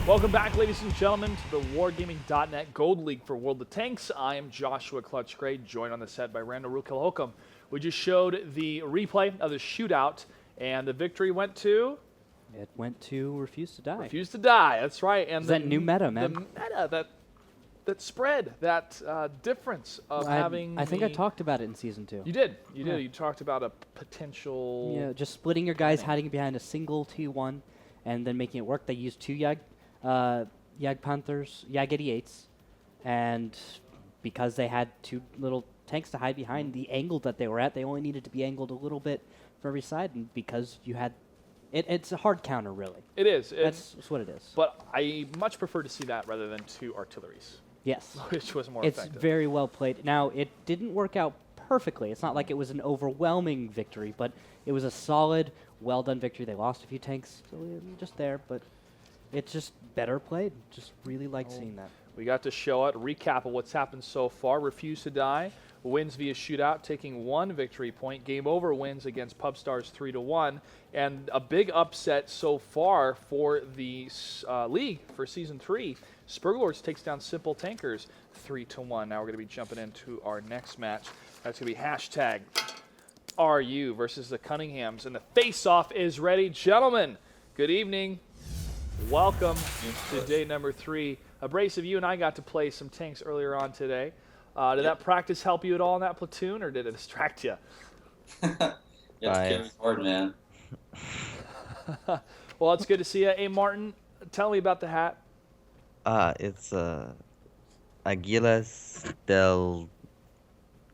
Welcome back, ladies and gentlemen, to the Wargaming.net Gold League for World of Tanks. I am Joshua Clutch Gray, joined on the set by Randall Rukil-Holcomb. We just showed the replay of the shootout, and the victory went to... It went to Refuse to Die. Refuse to Die, that's right. And that new meta, man. The meta, that spread, that difference of having... I think I talked about it in Season 2. You did. You did. You talked about a potential... Yeah, just splitting your guys, hiding behind a single T1, and then making it work. They used two Yag Panthers, Yag 88s, and because they had two little tanks to hide behind, the angle that they were at, they only needed to be angled a little bit for every side, and because you had... It's a hard counter, really. It is. That's what it is. But I much prefer to see that rather than two artilleries. Yes. Which was more it's effective. It's very well played. Now, it didn't work out perfectly. It's not like it was an overwhelming victory, but it was a solid, well-done victory. They lost a few tanks, so just there, but it's just better played. Just really liked seeing that. We got to show it, recap of what's happened so far. Refuse to Die wins via shootout, taking 1 victory point. Game Over wins against Pubstars 3-1. And a big upset so far for the league for Season 3. Spurglords takes down Simple Tankers 3-1. Now we're going to be jumping into our next match. That's going to be hashtag RU versus the Cunninghams. And the face-off is ready. Gentlemen, good evening. Welcome to day number 3. Abrasive, you and I got to play some tanks earlier on today. Did that practice help you at all in that platoon, or did it distract you? It's hard, man. Well, it's good to see you. Hey, Martin, tell me about the hat. It's Aguilas del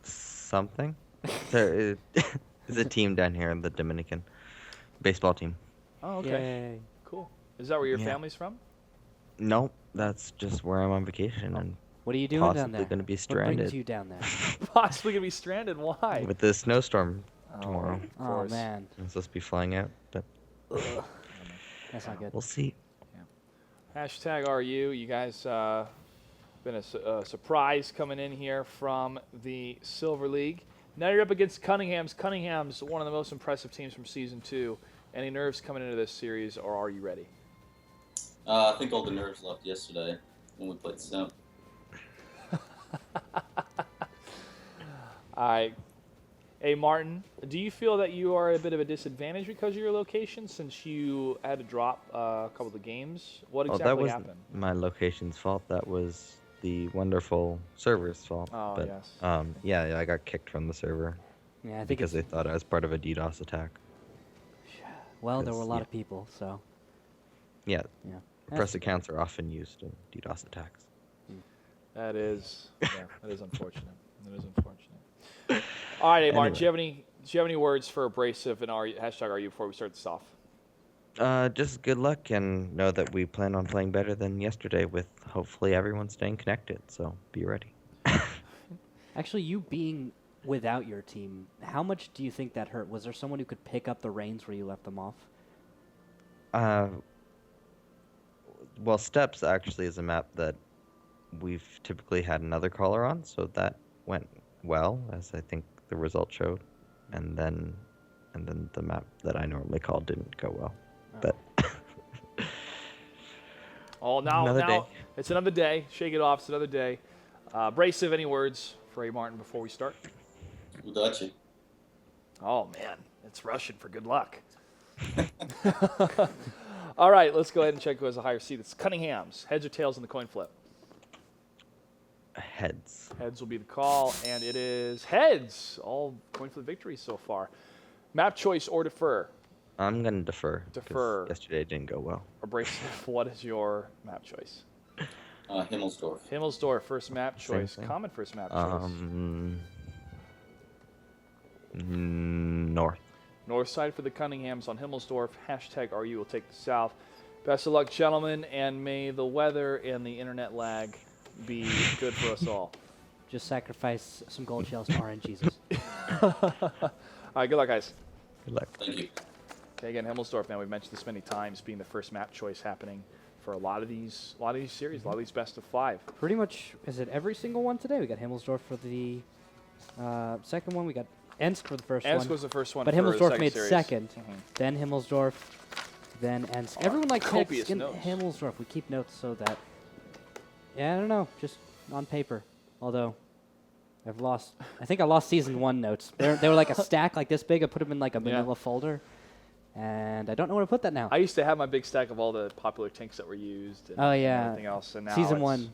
something. There is a team down here in the Dominican baseball team. Oh, okay. Yay. Cool. Is that where your family's from? Nope, that's just where I'm on vacation and What are you doing down there? possibly going to be What stranded brings you down there? Possibly going to be stranded. Why? with the snowstorm tomorrow. Oh, course. man. I'm supposed to be flying out, but That's not good. we'll see. Hashtag RU. You guys been a surprise coming in here from the Silver League. Now you're up against Cunninghams. Cunninghams, one of the most impressive teams from Season 2. Any nerves coming into this series, or are you ready? I think all the nerves left yesterday when we played Simp. All right. Hey, Martin, do you feel that you are at a bit of a disadvantage because of your location since you had to drop a couple of the games? What That exactly wasn't happened? my location's fault. That was the wonderful server's fault. Oh, but, yes. yeah, I got kicked from the server Yeah, I think because they thought I was part of a DDoS attack. well, there were a lot yeah. of people, so Yeah, yeah. press accounts are often used in DDoS attacks. That is, that is unfortunate. That is unfortunate. All right, hey, Martin, Anyway. do you have any words for Abrasive and hashtag RU before we start this off? Just good luck and know that we plan on playing better than yesterday with hopefully everyone staying connected, so be ready. Actually, you being without your team, how much do you think that hurt? Was there someone who could pick up the reins where you left them off? Well, Steps actually is a map that we've typically had another caller on, so that went well, as I think the result showed. And then the map that I normally call didn't go well. Oh. But Now day. It's another day. Shake it off. It's another day. Abrasive, any words for A. Martin before we start? Udachi. Oh, man. It's Russian for good luck. All right, let's go ahead and check who has a higher seed. It's Cunninghams. Heads or tails in the coin flip? heads. Heads will be the call, and it is heads. All coin flip victories so far. Map choice or defer? I'm going to defer. 'cause Defer. Yesterday didn't go well. Abrasive, what is your map choice? Himmelsdorf. Himmelsdorf, first map Same choice. thing. Common first map choice. North. North side for the Cunninghams on Himmelsdorf. Hashtag RU will take the south. Best of luck, gentlemen, and may the weather and the internet lag be good for us all. Just sacrifice some gold shells to RNGesus. All right, good luck, guys. Good luck. Thank you. Okay, again, Himmelsdorf, man, we've mentioned this many times, being the first map choice happening for a lot of these series, a lot of these best of 5. Pretty much, is it every single one today? We got Himmelsdorf for the second one. We got Ensk for the first one. Ensk was the first one But for the Himmelsdorf second made series. second. Mhm. Then Himmelsdorf, then, and everyone likes copious in notes. Himmelsdorf. We keep notes so that, yeah, I don't know, just on paper. Although, I think I lost season 1 notes. They were like a stack like this big. I put them in like a manila folder, and I don't know where to put that now. I used to have my big stack of all the popular tanks that were used. And, Oh, and yeah. everything else. And now Season it's 1.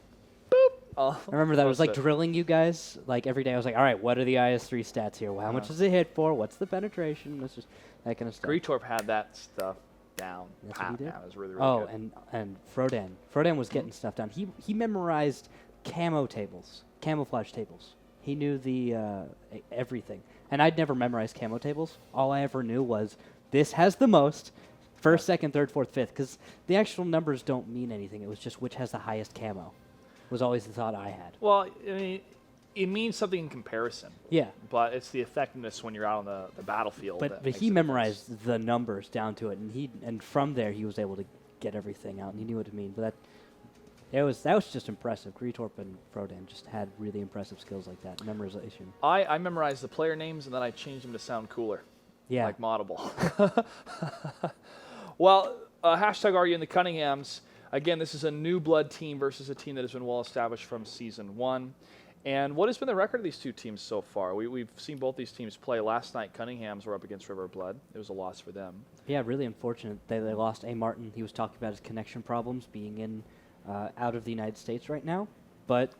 Oh, I remember that. It was like most of drilling you guys. Like every day I was like, all right, what are the IS-3 stats here? Well, how much does it hit for? What's the penetration? That's just that kind of stuff. Greetorp had that stuff down. That's what he did? Yeah, it was really, really good. And Frodan. Frodan was getting stuff down. He memorized camo tables, camouflage tables. He knew the everything. And I'd never memorized camo tables. All I ever knew was this has the most, first, second, third, fourth, fifth, because the actual numbers don't mean anything. It was just which has the highest camo. Was always the thought I had. Well, I mean, it means something in comparison. Yeah. But it's the effectiveness when you're out on the battlefield. But that but makes he the memorized the numbers down to it, and from there he was able to get everything out, and he knew what to mean. But that was just impressive. Greetorp and Frodan just had really impressive skills like that, memorization. I memorized the player names, and then I changed them to sound cooler. Yeah. Like Moddable. Well, hashtag are you in the Cunninghams? Again, this is a new blood team versus a team that has been well established from season 1. And what has been the record of these two teams so far? We've seen both these teams play. Last night, Cunninghams were up against River Blood. It was a loss for them. Yeah, really unfortunate. They lost A. Martin. He was talking about his connection problems being in out of the United States right now. But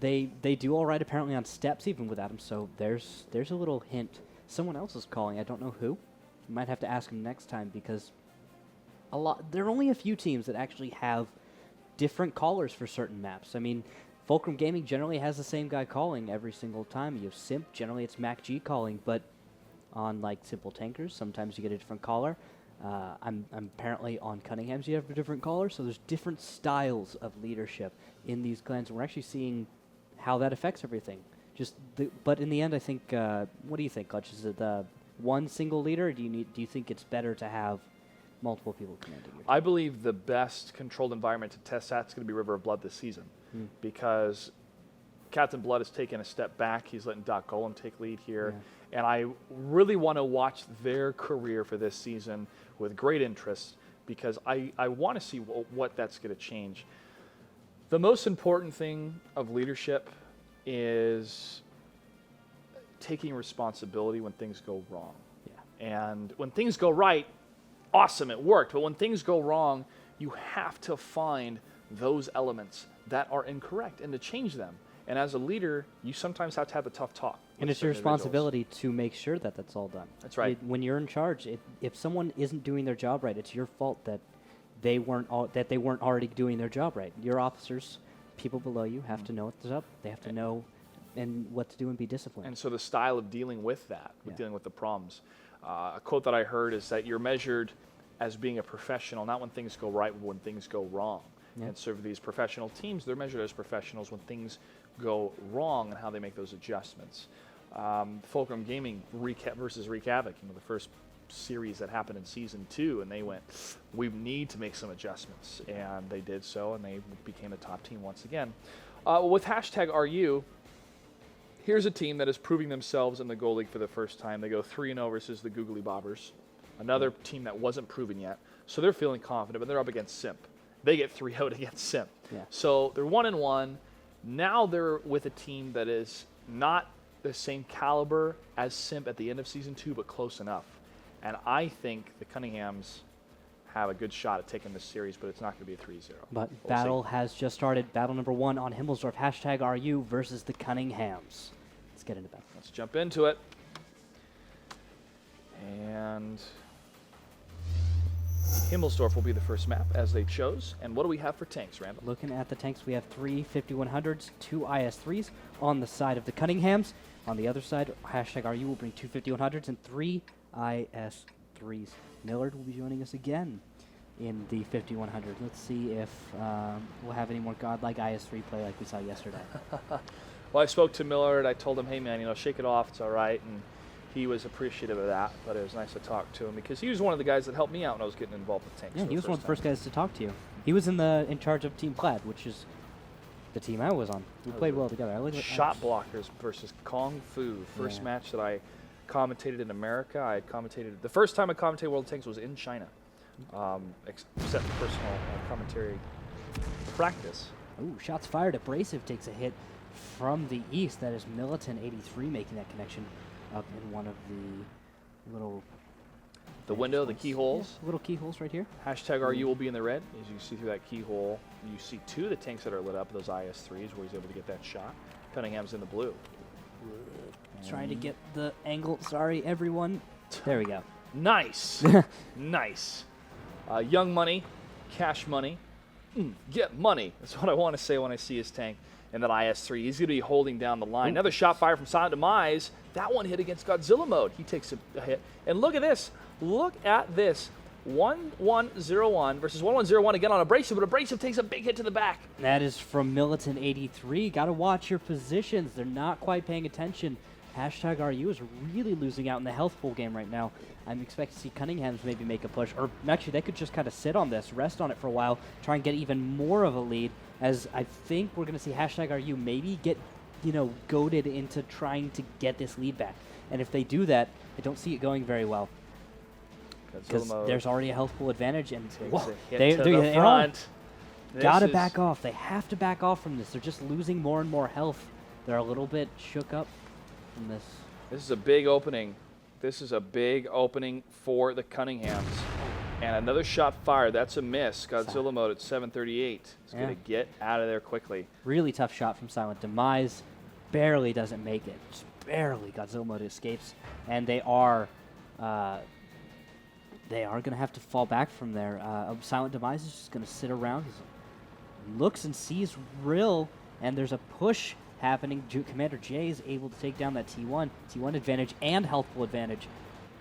they do all right apparently on steps even without him. So there's a little hint. Someone else is calling. I don't know who. You might have to ask him next time because there are only a few teams that actually have different callers for certain maps. I mean, Fulcrum Gaming generally has the same guy calling every single time. You have Simp, generally it's MacG calling, but on like Simple Tankers, sometimes you get a different caller. I'm apparently on Cunninghams, you have a different caller, so there's different styles of leadership in these clans, and we're actually seeing how that affects everything. But in the end, I think, what do you think, Clutch? Is it one single leader, or do you think it's better to have multiple people commanding your team? I believe the best controlled environment to test that's going to be River of Blood this season because Captain Blood has taken a step back. He's letting Doc Golan take lead here. Yeah. And I really want to watch their career for this season with great interest because I want to see what that's going to change. The most important thing of leadership is taking responsibility when things go wrong. Yeah. And when things go right, awesome, it worked. But when things go wrong, you have to find those elements that are incorrect and to change them. And as a leader, you sometimes have to have the tough talk. And it's your responsibility to make sure that that's all done. That's right. When you're in charge, if someone isn't doing their job right, it's your fault that they weren't already doing their job right. Your officers, people below you, have to know what's up. They have to know and what to do and be disciplined. And so the style of dealing with that, dealing with the problems. A quote that I heard is that you're measured as being a professional, not when things go right, but when things go wrong. Yeah. And so for these professional teams, they're measured as professionals when things go wrong and how they make those adjustments. Fulcrum Gaming versus Wreak Havoc, the first series that happened in season 2, and they went, we need to make some adjustments, and they did so, and they became a top team once again. With hashtag RU, here's a team that is proving themselves in the Gold League for the first time. They go 3-0 versus the Googly Bobbers, another team that wasn't proven yet. So they're feeling confident, but they're up against Simp. They get 3-0 against Simp. Yeah. So they're 1-1. Now they're with a team that is not the same caliber as Simp at the end of season 2, but close enough. And I think the Cunninghams have a good shot at taking this series, but it's not going to be a 3-0. But battle has just started. Battle number 1 on Himmelsdorf. Hashtag RU versus the Cunninghams. Let's get into that. Let's jump into it. And Himmelsdorf will be the first map as they chose. And what do we have for tanks, Randall? Looking at the tanks, we have 3 5100s, 2 IS-3s on the side of the Cunninghams. On the other side, hashtag RU will bring 2 5100s and 3 IS-3s. Millard will be joining us again in the 5100. Let's see if we'll have any more godlike IS-3 play like we saw yesterday. Well, I spoke to Millard. I told him, hey, man, shake it off. It's all right. And he was appreciative of that, but it was nice to talk to him because he was one of the guys that helped me out when I was getting involved with tanks. Yeah, he was one of the first guys to talk to you. He was in charge of Team Plaid, which is the team I was on. We played well together. Shot blockers versus Kung Fu. First match that I commentated in America. I had commentated the first time I commentated World of Tanks was in China. except for personal commentary practice. Ooh, shots fired. Abrasive takes a hit from the east. That is Militant 83 making that connection up in one of the little... The window, the keyholes. Yeah, little keyholes right here. Hashtag RU will be in the red. As you see through that keyhole, you see 2 of the tanks that are lit up, those IS-3s, where he's able to get that shot. Cunningham's in the blue. Trying to get the angle. Sorry, everyone. There we go. Nice. Nice. Young money, cash money. Get money. That's what I want to say when I see his tank. And that IS-3, he's going to be holding down the line. Ooh. Another shot fired from Silent Demise. That one hit against Godzilla mode. He takes a hit. And look at this. Look at this. 1101 versus 1101 again on Abrasive, but Abrasive takes a big hit to the back. That is from Militant 83. Got to watch your positions. They're not quite paying attention. Hashtag RU is really losing out in the health pool game right now. I'm expecting to see Cunninghams maybe make a push, or actually they could just kind of sit on this, rest on it for a while, try and get even more of a lead, as I think we're going to see Hashtag RU maybe get, goaded into trying to get this lead back. And if they do that, I don't see it going very well. Because there's already a health pool advantage, and they front. Gotta back off. They have to back off from this. They're just losing more and more health. They're a little bit shook up from this. This is a big opening. This is a big opening for the Cunninghams. And another shot fired. That's a miss. Godzilla mode at 738. He's going to get out of there quickly. Really tough shot from Silent Demise. Barely doesn't make it. Just barely. Godzilla mode escapes. And they are going to have to fall back from there. Silent Demise is just going to sit around. He looks and sees Rill, and there's a push happening. Commander J is able to take down that T1 advantage and health pool advantage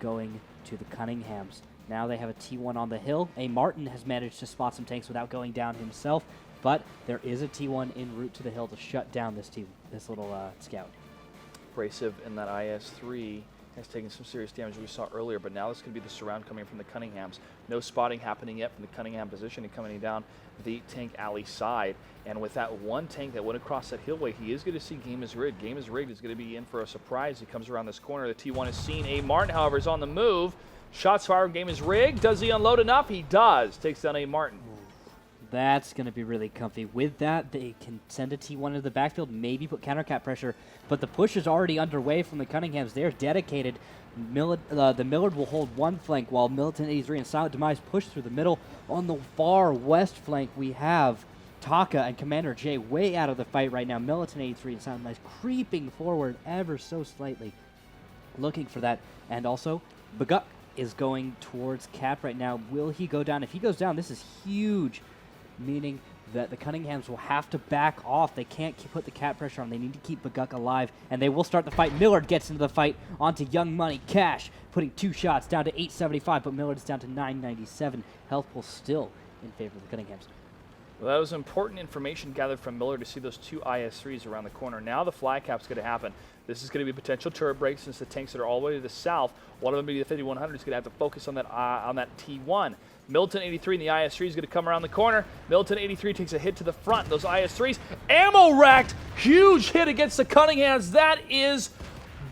going to the Cunninghams. Now they have a T1 on the hill. A Martin has managed to spot some tanks without going down himself, but there is a T1 en route to the hill to shut down this little scout. Abrasive in that IS-3 has taken some serious damage we saw earlier, but now this is going to be the surround coming from the Cunninghams. No spotting happening yet from the Cunningham position and coming down the tank alley side. And with that one tank that went across that hillway, he is going to see Game is Rigged. Game is Rigged is going to be in for a surprise. He comes around this corner. The T1 is seen. A Martin, however, is on the move. Shots fired. Game is Rigged. Does he unload enough? He does. Takes down A Martin. That's going to be really comfy. With that, they can send a T1 into the backfield, maybe put counter-cap pressure, but the push is already underway from the Cunninghams. They're dedicated. The Millard will hold one flank while Militant 83 and Silent Demise push through the middle. On the far west flank, we have Taka and Commander J way out of the fight right now. Militant 83 and Silent Demise creeping forward ever so slightly, looking for that. And also, Baguk is going towards Cap right now. Will he go down? If he goes down, this is huge, meaning that the Cunninghams will have to back off. They can't put the cap pressure on. They need to keep Baguk alive, and they will start the fight. Millard gets into the fight onto Young Money Cash, putting 2 shots down to 875, but Millard is down to 997. Health pool still in favor of the Cunninghams. Well, that was important information gathered from Miller to see those 2 IS-3s around the corner. Now the fly cap's going to happen. This is going to be a potential turret break since the tanks that are all the way to the south, one of them being the 5100, is going to have to focus on that T1. Militant 83 and the IS-3 is going to come around the corner. Militant 83 takes a hit to the front. Those IS-3s, ammo racked, huge hit against the Cunninghams. That is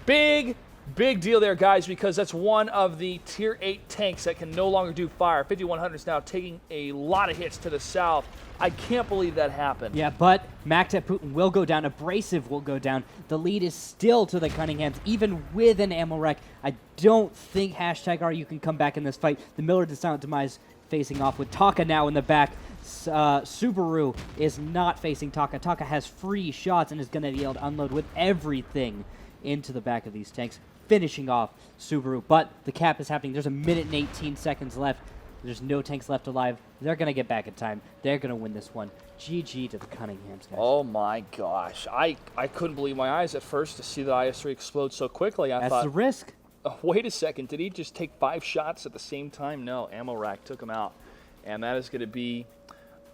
big deal there, guys, because that's one of the Tier 8 tanks that can no longer do fire. 5100 is now taking a lot of hits to the south. I can't believe that happened. Yeah, but Maktat Putin will go down. Abrasive will go down. The lead is still to the Cunninghams, even with an ammo rack. I don't think Hashtag RU can come back in this fight. The Millard and Silent Demise facing off with Taka now in the back. Subaru is not facing Taka. Taka has free shots and is going to be able to unload with everything into the back of these tanks, finishing off Subaru. But the cap is happening. There's 1 minute and 18 seconds left. There's no tanks left alive. They're going to get back in time. They're going to win this one. GG to the Cunninghams, guys. Oh, my gosh. I couldn't believe my eyes at first to see the IS-3 explode so quickly. I That's thought, the risk. Oh, wait a second. Did he just take 5 shots at the same time? No, ammo rack took him out. And that is going to be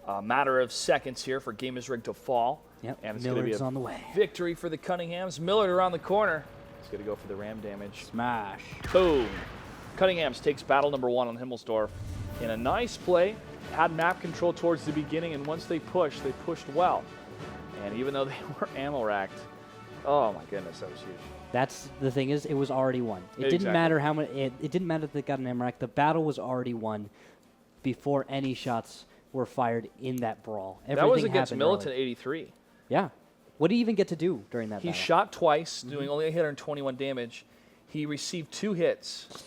a matter of seconds here for Game is Rigged to fall. Yep, and it's Millard's going to be a on the way. Victory for the Cunninghams. Millard around the corner. He's going to go for the ram damage. Smash. Boom. Cunninghams takes battle number 1 on Himmelsdorf in a nice play. Had map control towards the beginning, and once they pushed well. And even though they were ammo racked, oh my goodness, that was huge. That's the thing, is it was already won. It Exactly. didn't matter how much. It didn't matter that they got an ammo rack. The battle was already won. before any shots were fired in that brawl. That was Everything against happened Militant early. 83. Yeah. What did he even get to do during that He battle? shot twice, doing only 821 damage. He received 2 hits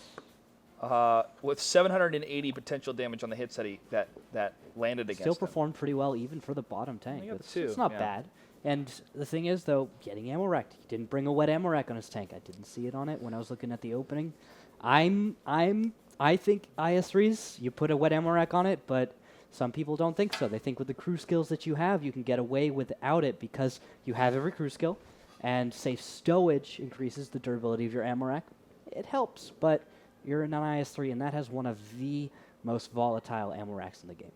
with 780 potential damage on the hits that landed against Still him. performed pretty well even for the bottom tank. He got the It's 2, not yeah. bad. And the thing is, though, getting ammo wrecked. He didn't bring a wet ammo rack on his tank. I didn't see it on it when I was looking at the opening. I think IS-3s, you put a wet ammo rack on it, but some people don't think so. They think with the crew skills that you have, you can get away without it because you have every crew skill, and safe stowage increases the durability of your ammo rack. It helps, but you're an IS-3, and that has one of the most volatile ammo racks in the game.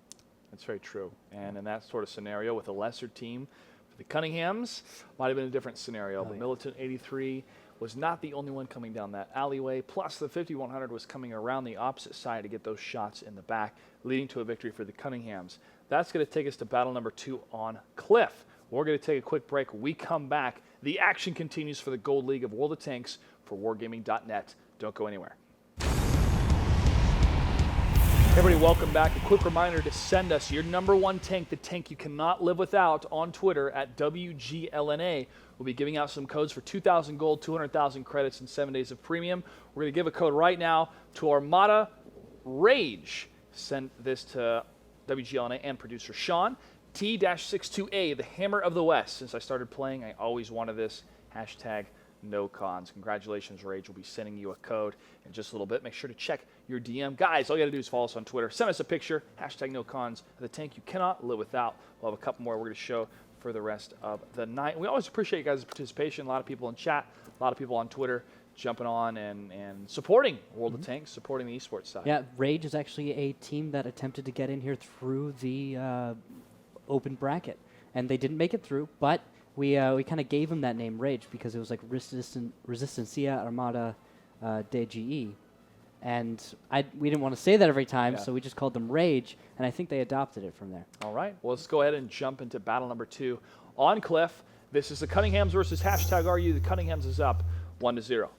That's very true. And in that sort of scenario with a lesser team, for the Cunninghams, might have been a different scenario. But yeah. Militant 83 was not the only one coming down that alleyway. Plus, the 5100 was coming around the opposite side to get those shots in the back, leading to a victory for the Cunninghams. That's going to take us to battle number 2 on Cliff. We're going to take a quick break. We come back. The action continues for the Gold League of World of Tanks for Wargaming.net. Don't go anywhere. Everybody, welcome back. A quick reminder to send us your #1 tank, the tank you cannot live without, on Twitter at WGLNA. We'll be giving out some codes for 2,000 gold, 200,000 credits, and 7 days of premium. We're going to give a code right now to Armada Rage. Send this to WGLNA and producer Sean. T-62A, the Hammer of the West. Since I started playing, I always wanted this. Hashtag no cons. Congratulations, Rage. We'll be sending you a code in just a little bit. Make sure to check your DM. Guys, all you got to do is follow us on Twitter. Send us a picture. Hashtag no cons. The tank you cannot live without. We'll have a couple more we're going to show for the rest of the night. And we always appreciate you guys' participation. A lot of people in chat, a lot of people on Twitter jumping on and supporting World of Tanks, supporting the esports side. Yeah, Rage is actually a team that attempted to get in here through the open bracket, and they didn't make it through, but we kind of gave them that name Rage because it was like Resistencia Armada DGE, and we didn't want to say that every time, Yeah. so we just called them Rage, and I think they adopted it from there. All right, well, let's go ahead and jump into battle number 2 on Cliff. This is the Cunninghams versus #RU. The Cunninghams is up 1-0.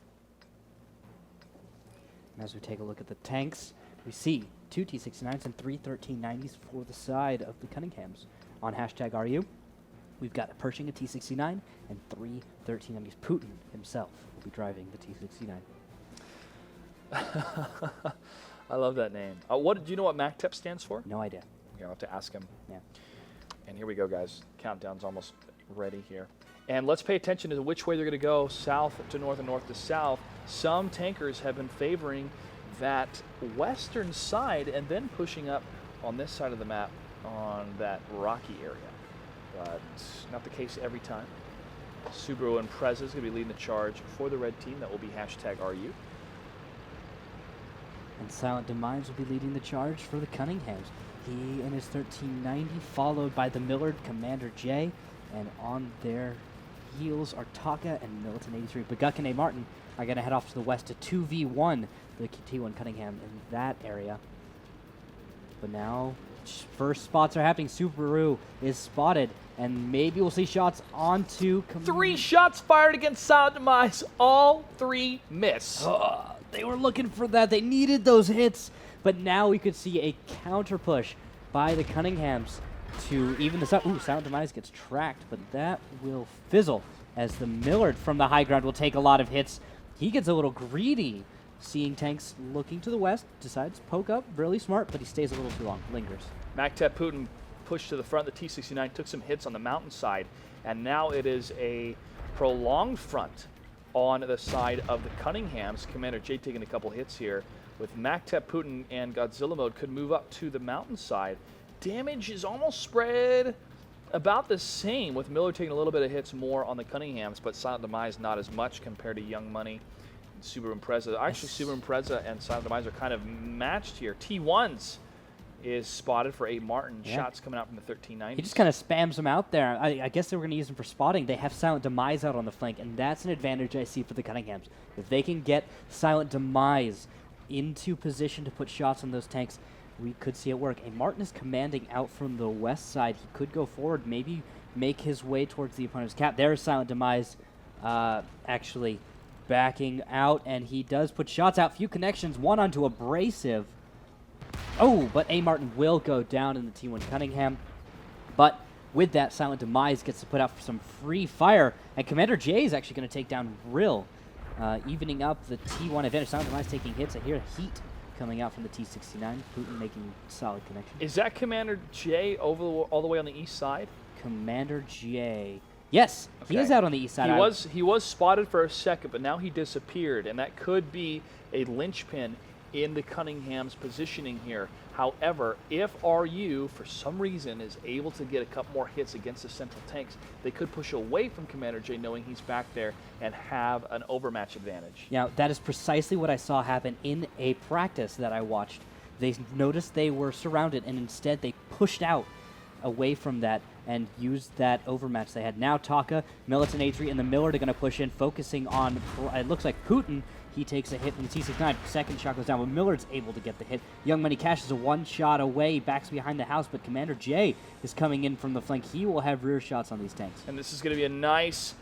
And as we take a look at the tanks, we see 2 T-69s and 3 1390s for the side of the Cunninghams. On #RU, we've got a Pershing, a T-69, and 3 1390s. Putin himself will be driving the T-69. I love that name. What do you know what MACTEP stands for? No idea. I'll have to ask him. Yeah. And here we go, guys. Countdown's almost ready here. And let's pay attention to which way they're going to go, south to north and north to south. Some tankers have been favoring that western side and then pushing up on this side of the map on that rocky area. But not the case every time. Subaru and Preza is going to be leading the charge for the red team. That will be #RU. And Silent Demise will be leading the charge for the Cunninghams. He and his 1390, followed by the Millard Commander J, and on their heels are Taka and Militant 83. Baguk and A. Martin are going to head off to the west to 2v1 the T1 Cunningham in that area. But now, first spots are happening. Subaru is spotted, and maybe we'll see shots onto... 3 shots fired against Silent Demise. All 3 miss. They were looking for that. They needed those hits. But now we could see a counter push by the Cunninghams to even this up. Ooh, Silent Demise gets tracked, but that will fizzle as the Millard from the high ground will take a lot of hits. He gets a little greedy, seeing tanks looking to the west, decides poke up, really smart, but he stays a little too long, lingers. MACTEP Putin pushed to the front. The T-69 took some hits on the mountainside, and now it is a prolonged front on the side of the Cunninghams. Commander J taking a couple hits here. With MACTEP Putin and Godzilla mode could move up to the mountainside. Damage is almost spread about the same, with Miller taking a little bit of hits more on the Cunninghams, but Silent Demise not as much compared to Young Money and Subaru Impreza. Actually, Subaru Impreza and Silent Demise are kind of matched here. T1s is spotted for A. Martin. Yeah. Shots coming out from the 1390s. He just kind of spams them out there. I guess they were going to use them for spotting. They have Silent Demise out on the flank, and that's an advantage I see for the Cunninghams. If they can get Silent Demise into position to put shots on those tanks, we could see it work. A. Martin is commanding out from the west side. He could go forward, maybe make his way towards the opponent's cap. There's Silent Demise actually backing out, and he does put shots out. Few connections, one onto Abrasive. Oh, but A. Martin will go down in the T1 Cunningham. But with that, Silent Demise gets to put out some free fire. And Commander J is actually going to take down Rill, evening up the T1 advantage. Silent Demise taking hits. I hear heat coming out from the T69. Putin making solid connection. Is that Commander J all the way on the east side? Commander J. Yes, Okay. he is out on the east side. He was spotted for a second, but now he disappeared, and that could be a linchpin in the Cunningham's positioning here. However, if RU, for some reason, is able to get a couple more hits against the central tanks, they could push away from Commander J, knowing he's back there, and have an overmatch advantage. Yeah, that is precisely what I saw happen in a practice that I watched. They noticed they were surrounded, and instead they pushed out away from that and used that overmatch they had. Now Taka, Militant H3, and the Millard are going to push in, focusing on, it looks like Putin. He takes a hit from the T69. Second shot goes down, but Millard's able to get the hit. Young Money Cash is a one shot away, backs behind the house, but Commander J is coming in from the flank. He will have rear shots on these tanks. And this is going to be a nice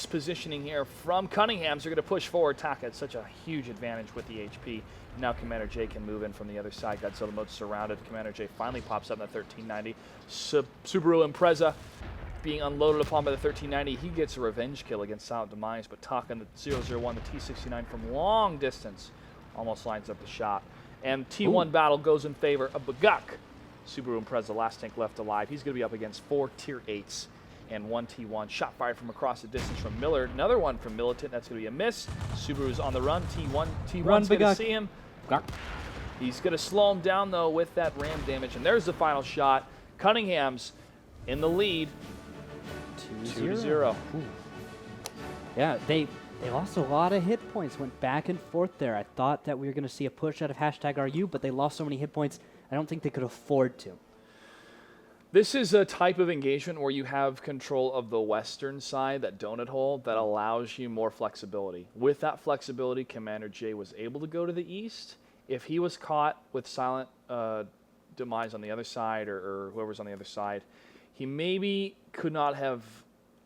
positioning here from Cunninghams. They're going to push forward. Taka had such a huge advantage with the HP. Now Commander J can move in from the other side. Godzilla mode surrounded. Commander J finally pops up in the 1390. Subaru Impreza being unloaded upon by the 1390. He gets a revenge kill against Silent Demise, but Taka in the 001, the T69 from long distance, almost lines up the shot. And T1 battle goes in favor of Baguk. Subaru Impreza, last tank left alive. He's going to be up against 4 tier 8s and 1 T1. Shot fired from across the distance from Millard. Another one from Militant. That's going to be a miss. Subaru's on the run. T1's going to see him. He's going to slow him down, though, with that ram damage. And there's the final shot. Cunningham's in the lead. 2-0. Yeah, they lost a lot of hit points, went back and forth there. I thought that we were going to see a push out of #RU, but they lost so many hit points, I don't think they could afford to. This is a type of engagement where you have control of the western side, that donut hole, that allows you more flexibility. With that flexibility, Commander J was able to go to the east. If he was caught with Silent Demise on the other side, or whoever's on the other side, he maybe could not have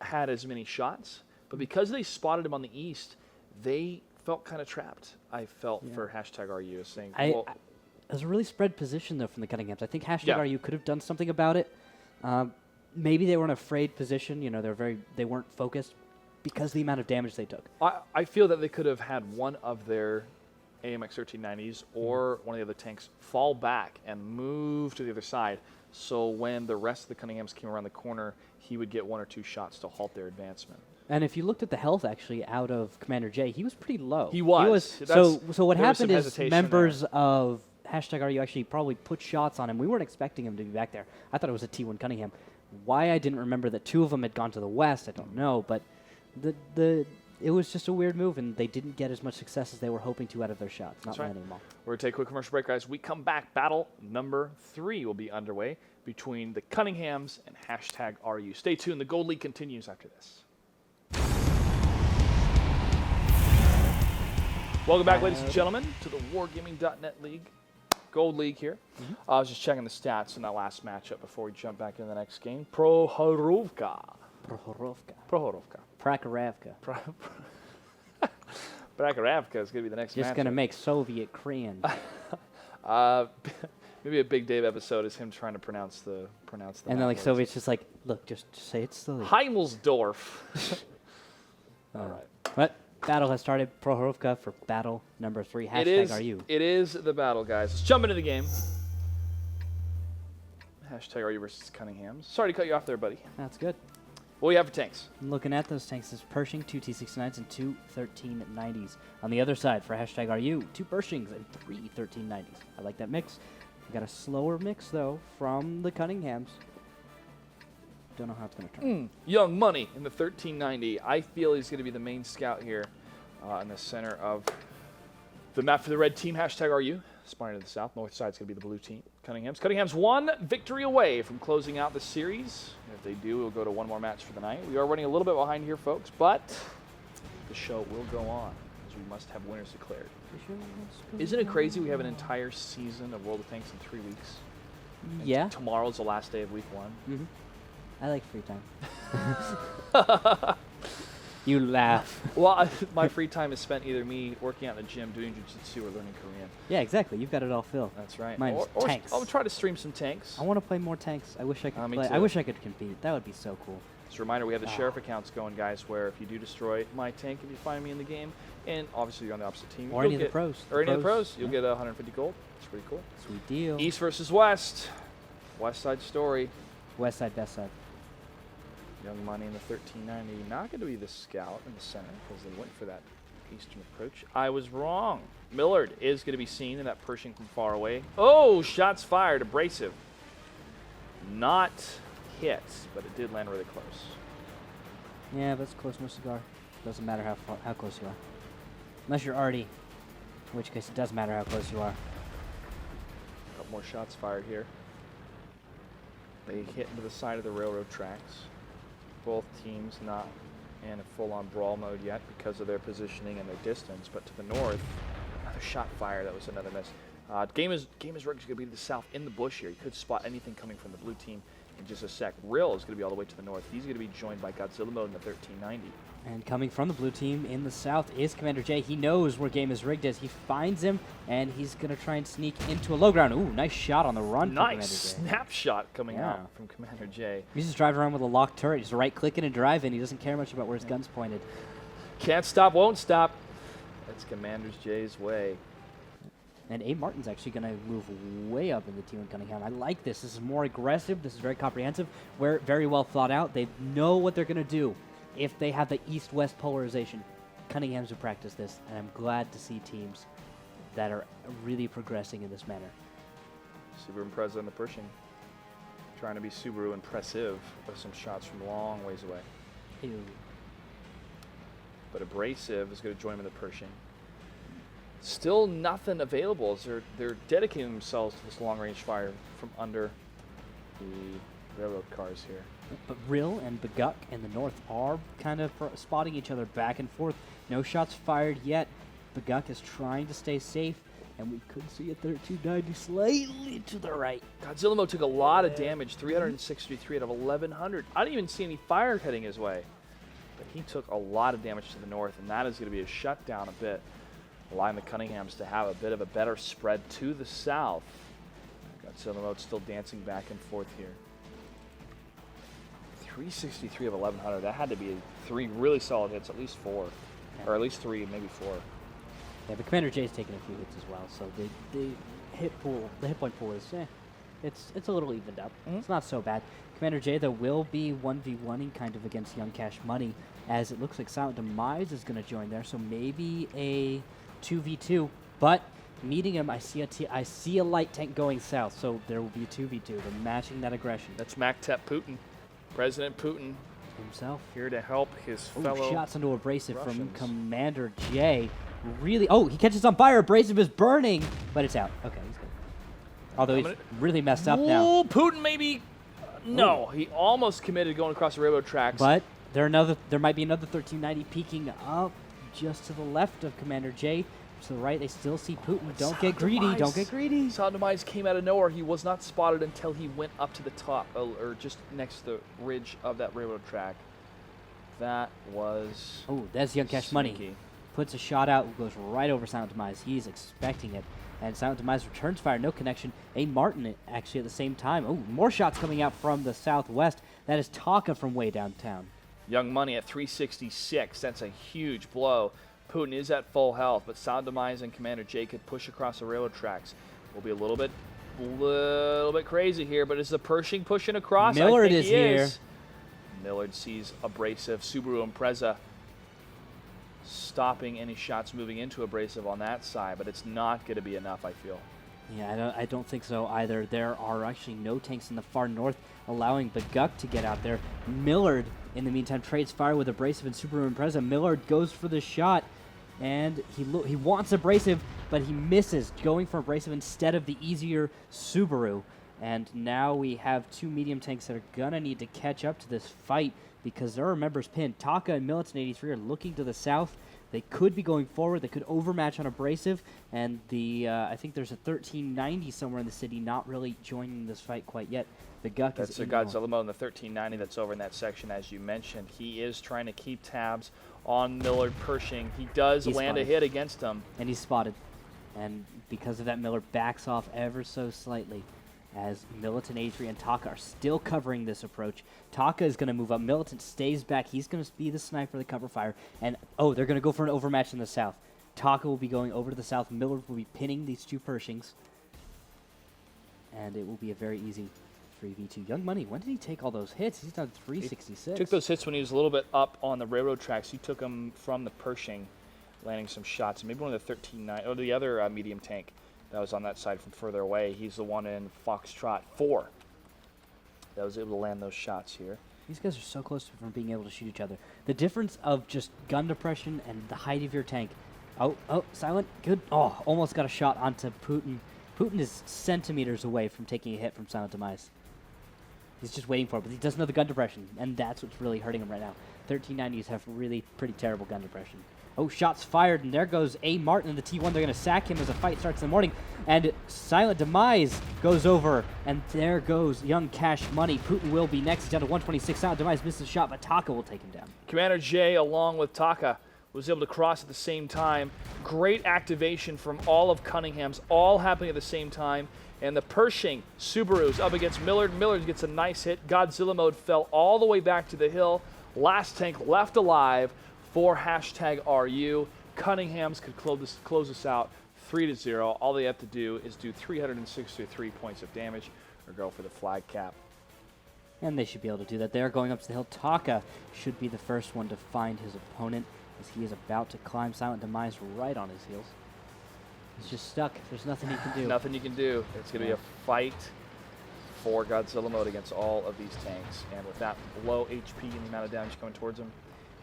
had as many shots. But because they spotted him on the east, they felt kind of trapped, I felt, for #RU. Saying, well, it was a really spread position, though, from the Cunninghams. I think Yeah. #RU could have done something about it. Maybe they were in a frayed position. You know, they weren't focused because of the amount of damage they took. I feel that they could have had one of their AMX 1390s or one of the other tanks fall back and move to the other side. So when the rest of the Cunninghams came around the corner, he would get 1 or 2 shots to halt their advancement. And if you looked at the health, actually, out of Commander J, he was pretty low. He was. So what there was happened some is hesitation members of #RU actually probably put shots on him. We weren't expecting him to be back there. I thought it was a T1 Cunningham. Why I didn't remember that 2 of them had gone to the west, I don't know. But it was just a weird move, and they didn't get as much success as they were hoping to out of their shots. Not landing them all. We're going to take a quick commercial break, guys. We come back. Battle number 3 will be underway between the Cunninghams and #RU. Stay tuned. The Gold League continues after this. Welcome back, ladies and gentlemen, to the Wargaming.net League. Gold League here. I was just checking the stats in that last matchup before we jump back into the next game. Prokhorovka. Prokhorovka Prokhorovka is going to be the next matchup. Just going to make Soviet Korean. Maybe a Big Dave episode is him trying to pronounce the And then, like, Soviet's just like, look, just say it slowly. Himmelsdorf. All right. But battle has started. Prokhorovka for battle number 3. #RU. It is the battle, guys. Let's jump into the game. #RU versus Cunninghams. Sorry to cut you off there, buddy. That's good. What do you have for tanks? I'm looking at those tanks. There's Pershing, 2 T69s, and 2 1390s. On the other side, for #RU, 2 Pershings and 3 1390s. I like that mix. We got a slower mix, though, from the Cunninghams. Don't know how it's going to turn. Young Money in the 1390. I feel he's going to be the main scout here in the center of the map for the red team. #RU. Spawning to the south. North side's going to be the blue team. Cunninghams. Cunninghams 1 victory away from closing out the series. If they do, we'll go to 1 more match for the night. We are running a little bit behind here, folks, but the show will go on as we must have winners declared. Isn't it crazy we have an entire season of World of Tanks in 3 weeks? And Yeah. Tomorrow's the last day of week 1. I like free time. You laugh. Well, my free time is spent either me working out in the gym, doing jiu-jitsu, or learning Korean. Yeah, exactly. You've got it all filled. That's right. Mine's or tanks. I'll try to stream some tanks. I want to play more tanks. I wish I could Me play. too. I wish I could compete. That would be so cool. Just a reminder, we have the sheriff accounts going, guys, where if you do destroy my tank, if you find me in the game, and obviously you're on the opposite team, Or you'll any of the get- pros. Or any of the pros, you'll get 150 gold. It's pretty cool. Sweet deal. East versus West. West side story. West side, best side. Young Money in the 1390. Not going to be the scout in the center because they went for that eastern approach. I was wrong. Millard is going to be seen in that Pershing from far away. Oh, shots fired. Abrasive. Not hit, but it did land really close. Yeah, but it's close, no cigar. Doesn't matter how close you are. Unless you're Artie, in which case it does matter how close you are. A couple more shots fired here. They hit into the side of the railroad tracks. Both teams not in a full-on brawl mode yet because of their positioning and their distance, but to the north, another shot fired. That was another miss. Game is rigged. Going to be to the south in the bush here. You could spot anything coming from the blue team in just a sec. Rill is going to be all the way to the north. He's going to be joined by Godzilla Mode in the 1390. And coming from the blue team in the south is Commander J. He knows where Game is rigged is. He finds him, and he's going to try and sneak into a low ground. Ooh, nice shot on the run from Commander J. Nice snapshot coming Yeah. out from Commander J. He's just driving around with a locked turret. He's right-clicking and driving. He doesn't care much about where his gun's pointed. Can't stop, won't stop. That's Commander J's way. And A. Martin's actually going to move way up in the team in Cunningham. I like this. This is more aggressive. This is very comprehensive. Very well thought out. They know what they're going to do if they have the east-west polarization. Cunninghams will practice this, and I'm glad to see teams that are really progressing in this manner. Subaru Impreza in the Pershing. Trying to be Subaru impressive with some shots from long ways away. Ew. But Abrasive is going to join him in the Pershing. Still nothing available as they're dedicating themselves to this long-range fire from under the railroad cars here. But Rill and Baguk in the north are kind of spotting each other back and forth. No shots fired yet. Baguk is trying to stay safe, and we could see a 1390 slightly to the right. Godzilla Mo took a lot of damage, 363 out of 1,100. I didn't even see any fire heading his way. But he took a lot of damage to the north, and that is going to be a shutdown a bit, allowing the Cunninghams to have a bit of a better spread to the south. Godzilla Mo still dancing back and forth here. 363 of 1,100. That had to be 3 really solid hits, at least 4. Yeah. Or at least 3, maybe 4. Yeah, but Commander J's taking a few hits as well, so the hit point pool is it's a little evened up. It's not so bad. Commander J, though, will be 1v1ing kind of against Young Cash Money, as it looks like Silent Demise is going to join there, so maybe a 2v2. But meeting him, I see a light tank going south, so there will be a 2v2. They're matching that aggression. That's Maktep Putin. President Putin Himself. here to help his Ooh, fellow shots into Abrasive from Russians. Commander J. Really, oh, he catches on fire. Abrasive is burning, but it's out. Okay, he's good. Although he's really messed up now. Ooh, Putin maybe. No, he almost committed going across the railroad tracks. But there might be another 1390 peeking up just to the left of Commander J. To the right, they still see Putin. Don't get greedy. Don't get greedy. Silent Demise came out of nowhere. He was not spotted until he went up to the top, or just next to the ridge of that railroad track. That was Oh, that's Young Cash Money. sneaky. Puts a shot out, goes right over Silent Demise. He's expecting it. And Silent Demise returns fire, no connection. A. Martin actually at the same time. Oh, more shots coming out from the southwest. That is Taka from way downtown. Young Money at 366. That's a huge blow. Putin is at full health, but Silent Demise and Commander J could push across the railroad tracks. Will be a little bit crazy here, but is the Pershing pushing across? Millard I think is he here. Millard sees Abrasive. Subaru Impreza stopping any shots moving into Abrasive on that side, but it's not going to be enough, I feel. Yeah, I don't think so either. There are actually no tanks in the far north, allowing Baguk to get out there. Millard, in the meantime, trades fire with Abrasive and Subaru Impreza. Millard goes for the shot, and he wants Abrasive, but he misses, going for Abrasive instead of the easier Subaru. And now we have 2 medium tanks that are going to need to catch up to this fight because there are members pinned. Taka and Militant 83 are looking to the south. They could be going forward. They could overmatch on Abrasive, and I think there's a 1390 somewhere in the city not really joining this fight quite yet. The Guk That's is the in Godzilla Mode in the 1390 that's over in that section, as you mentioned. He is trying to keep tabs on Millard Pershing. He does He's land a spotted. hit against him. And he's spotted. And because of that, Miller backs off ever so slightly as Militant, Adri, and Taka are still covering this approach. Taka is going to move up. Militant stays back. He's going to be the sniper, the cover fire. And, oh, they're going to go for an overmatch in the south. Taka will be going over to the south. Millard will be pinning these two Pershings. And it will be a very easy 3v2. Young Money, when did he take all those hits? He's done 366. Took those hits when he was a little bit up on the railroad tracks. He took them from the Pershing, landing some shots. Maybe one of the 13-9, or the other medium tank that was on that side from further away. He's the one in Foxtrot 4 that was able to land those shots here. These guys are so close from being able to shoot each other. The difference of just gun depression and the height of your tank. Oh, Silent, good. Oh, almost got a shot onto Putin. Putin is centimeters away from taking a hit from Silent Demise. He's just waiting for it, but he doesn't know the gun depression, and that's what's really hurting him right now. 1390s have really pretty terrible gun depression. Oh, shots fired, and there goes A. Martin in the T1. They're going to sack him as the fight starts in the morning. And Silent Demise goes over, and there goes Young Cash Money. Putin will be next. He's down to 126. Silent Demise misses a shot, but Taka will take him down. Commander J, along with Taka, was able to cross at the same time. Great activation from all of Cunninghams, all happening at the same time. And the Pershing Subaru's up against Millard. Millard gets a nice hit. Godzilla mode fell all the way back to the hill. Last tank left alive for #RU. Cunninghams could close this out 3-0. All they have to do is do 363 points of damage or go for the flag cap. And they should be able to do that. They are going up to the hill. Taka should be the first one to find his opponent as he is about to climb. Silent Demise right on his heels. He's just stuck. There's nothing he can do. Nothing you can do. It's going to be a fight for Godzilla mode against all of these tanks. And with that low HP and the amount of damage coming towards him,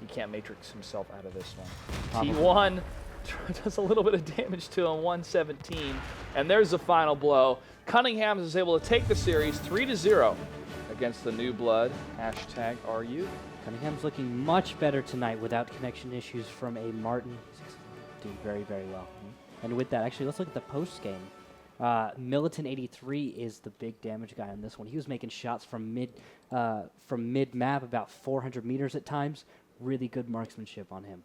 he can't matrix himself out of this one. Probably. T1 does a little bit of damage to him, 117. And there's the final blow. Cunninghams is able to take the series 3-0 against the New Blood, #RU. Cunningham's looking much better tonight without connection issues from A. Martin. He's doing very, very well. And with that, actually, let's look at the post game. Militant 83 is the big damage guy on this one. He was making shots from mid map, about 400 meters at times. Really good marksmanship on him.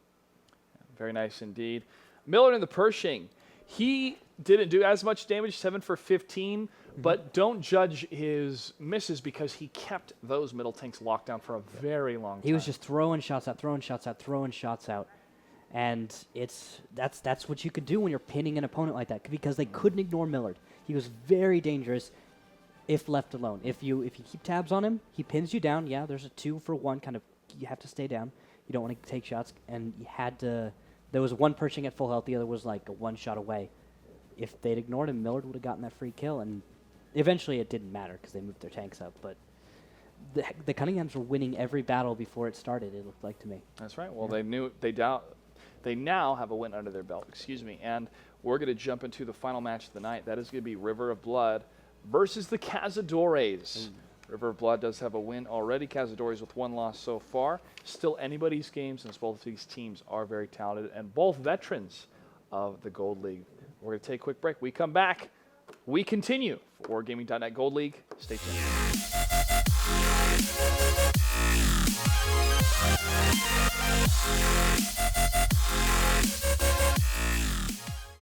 Very nice indeed. Millard in the Pershing. He didn't do as much damage, 7 for 15, but don't judge his misses because he kept those middle tanks locked down for a very long time. He was just throwing shots out, throwing shots out, throwing shots out. And that's what you could do when you're pinning an opponent like that, because they couldn't ignore Millard. He was very dangerous if left alone. If you keep tabs on him, he pins you down. Yeah, there's a 2-for-1 kind of. You have to stay down. You don't want to take shots, and you had to. There was one Pershing at full health. The other was like a 1 shot away. If they'd ignored him, Millard would have gotten that free kill, and eventually it didn't matter because they moved their tanks up. But the Cunninghams were winning every battle before it started. It looked like to me. That's right. Well, they now have a win under their belt. Excuse me. And we're going to jump into the final match of the night. That is going to be River of Blood versus the Cazadores. River of Blood does have a win already. Cazadores with 1 loss so far. Still anybody's game since both of these teams are very talented and both veterans of the Gold League. We're going to take a quick break. We come back. We continue for Wargaming.net Gold League. Stay tuned.